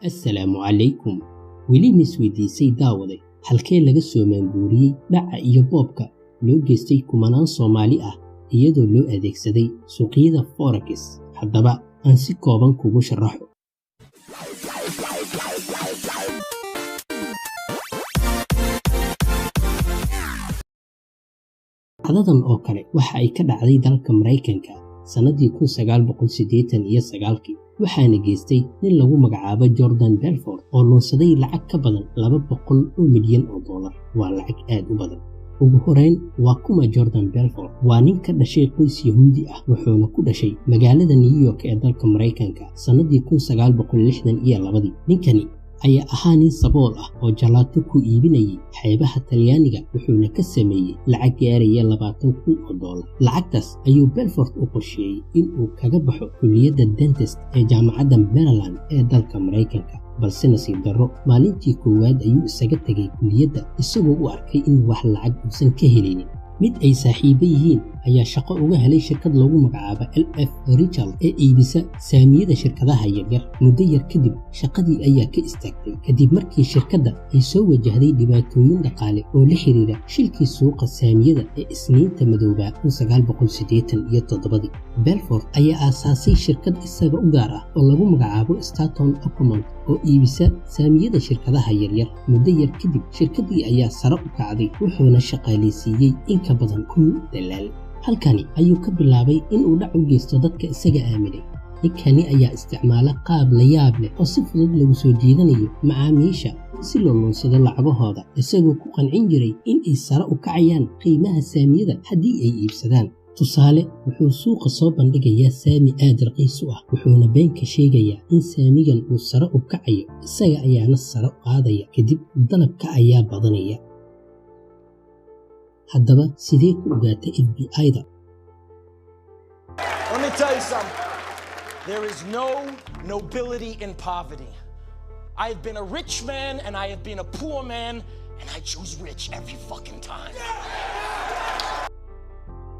assalaamu calaykum. weli misweydiisay daawaday halkee laga soo maanguuriyey dhaca iyo boobka loo geystay kumanaan Soomaali ah iyadoo loo adeegsaday suuqyada forex. haddaba aan si kooban kugu sharaxo. dhacdadan oo kale waxa ay ka dhacday dalka Mareykanka sanadii 1989 waxaana geystay nin lagu magacaabo Jordan Belfort oo lunsaday lacag ka badan 200 milyan oo dollar. waa lacag aad u badan. ugu horeyn waa kuma Jordan Belfort. waa nin ka dhashay qoys Yahuudi ah wuxuuna ku dhashay magaalada New York ee dalka Mareykanka sanadii 1962. ninkani ayaa ahaa nin sabool ah oo jalaato ku iibinayay xeebaha Talyaaniga wuxuuna ka sameeyey lacag gaaraya 20,000 oo dollar. lacagtaas ayuu Belfort u qorsheeyey in uu kaga baxo kulliyadda dentist ee jaamacadda Maryland ee dalka Mareykanka, balse nasiib darro maalintii koowaad ayuu isaga tegay kulliyadda isagoo u arkay in wax lacag uusan ka helinin. mid ay saaxiibo yihiin ayaa shaqo uga helay shirkad lagu magacaabo LF Richard ee iibisa saamiyada shirkadaha yaryar. muddo yar kadib shaqadii ayaa ka istaagtay kadib markii shirkadda ay soo wajahday dhibaatooyin dhaqaale oo la xiriira shilkii suuqa saamiyada ee Isniinta Madowga 1987. Belfort ayaa aasaasay shirkad isaga u gaar ah oo lagu magacaabo Stanton Oakmont oo iibisa saamiyada shirkadaha yaryar. muddo yar kadib shirkaddii ayaa sare u kacday wuxuuna shaqaaleysiiyey in ka badan 1,000 dalaal. halkani ayuu ka bilaabay in uu dhac u geysto dadka isaga aaminay. ninkani ayaa isticmaala qaab la yaab leh oo si fudud lagu soo jiidanayo macaamiisha si loo lunsado lacagahooda, isagoo ku qancin jiray in ay sare u kacayaan qiimaha saamiyada haddii ay iibsadaan. tusaale, wuxuu suuqa soo bandhigayaa saami aad raqiis u ah wuxuuna been ka sheegayaa in saamigan uu sare u kacayo, isaga ayaana sare u qaadaya kadib dalabka ayaa badanaya. haddaba sidee ku ogaatay FBI-da? Let me tell you something. There is no nobility in poverty. I have been a rich man and I have been a poor man, and I choose rich every fucking time.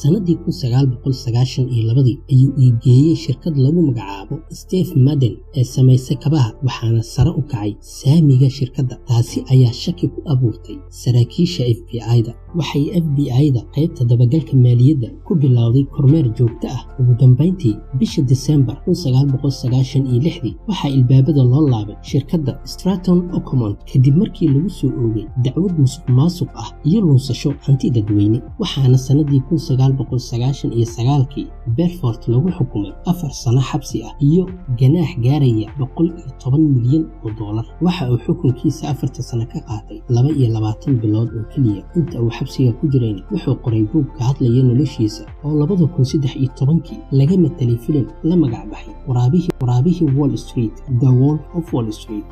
sanadii 1992 ayuu iibgeeyey shirkad lagu magacaabo Steve Madden ee samaysay kabaha, waxaana sare u kacay saamiga shirkadda. taasi ayaa shaki ku abuurtay saraakiisha FBI-da. waxay FBI-da qaybta dabagalka maaliyadda ku bilowday kormeer joogto ah. ugu dambeyntii bisha December 1996 waxaa ilbaabada loo laabay shirkadda Stanton Oakmont kadib markii lagu soo oogay dacwad musuqmaasuq ah iyo lunsasho hanti dadweyne. waxaana sanadii 1999 Belfort lagu xukumay 4 sano xabsi ah iyo ganaax gaaraya 110 milyan oo dollar. waxa uu xukunkiisa 4 sano ka qaatay 22 bilood oo keliya. inta uu xabsiga ku jirayna wuxuu qoray buug ka hadlaya noloshiisa oo 2013 laga metelay filim la magac baxay waraabihii Wall Street, The Wolf of Wall Street.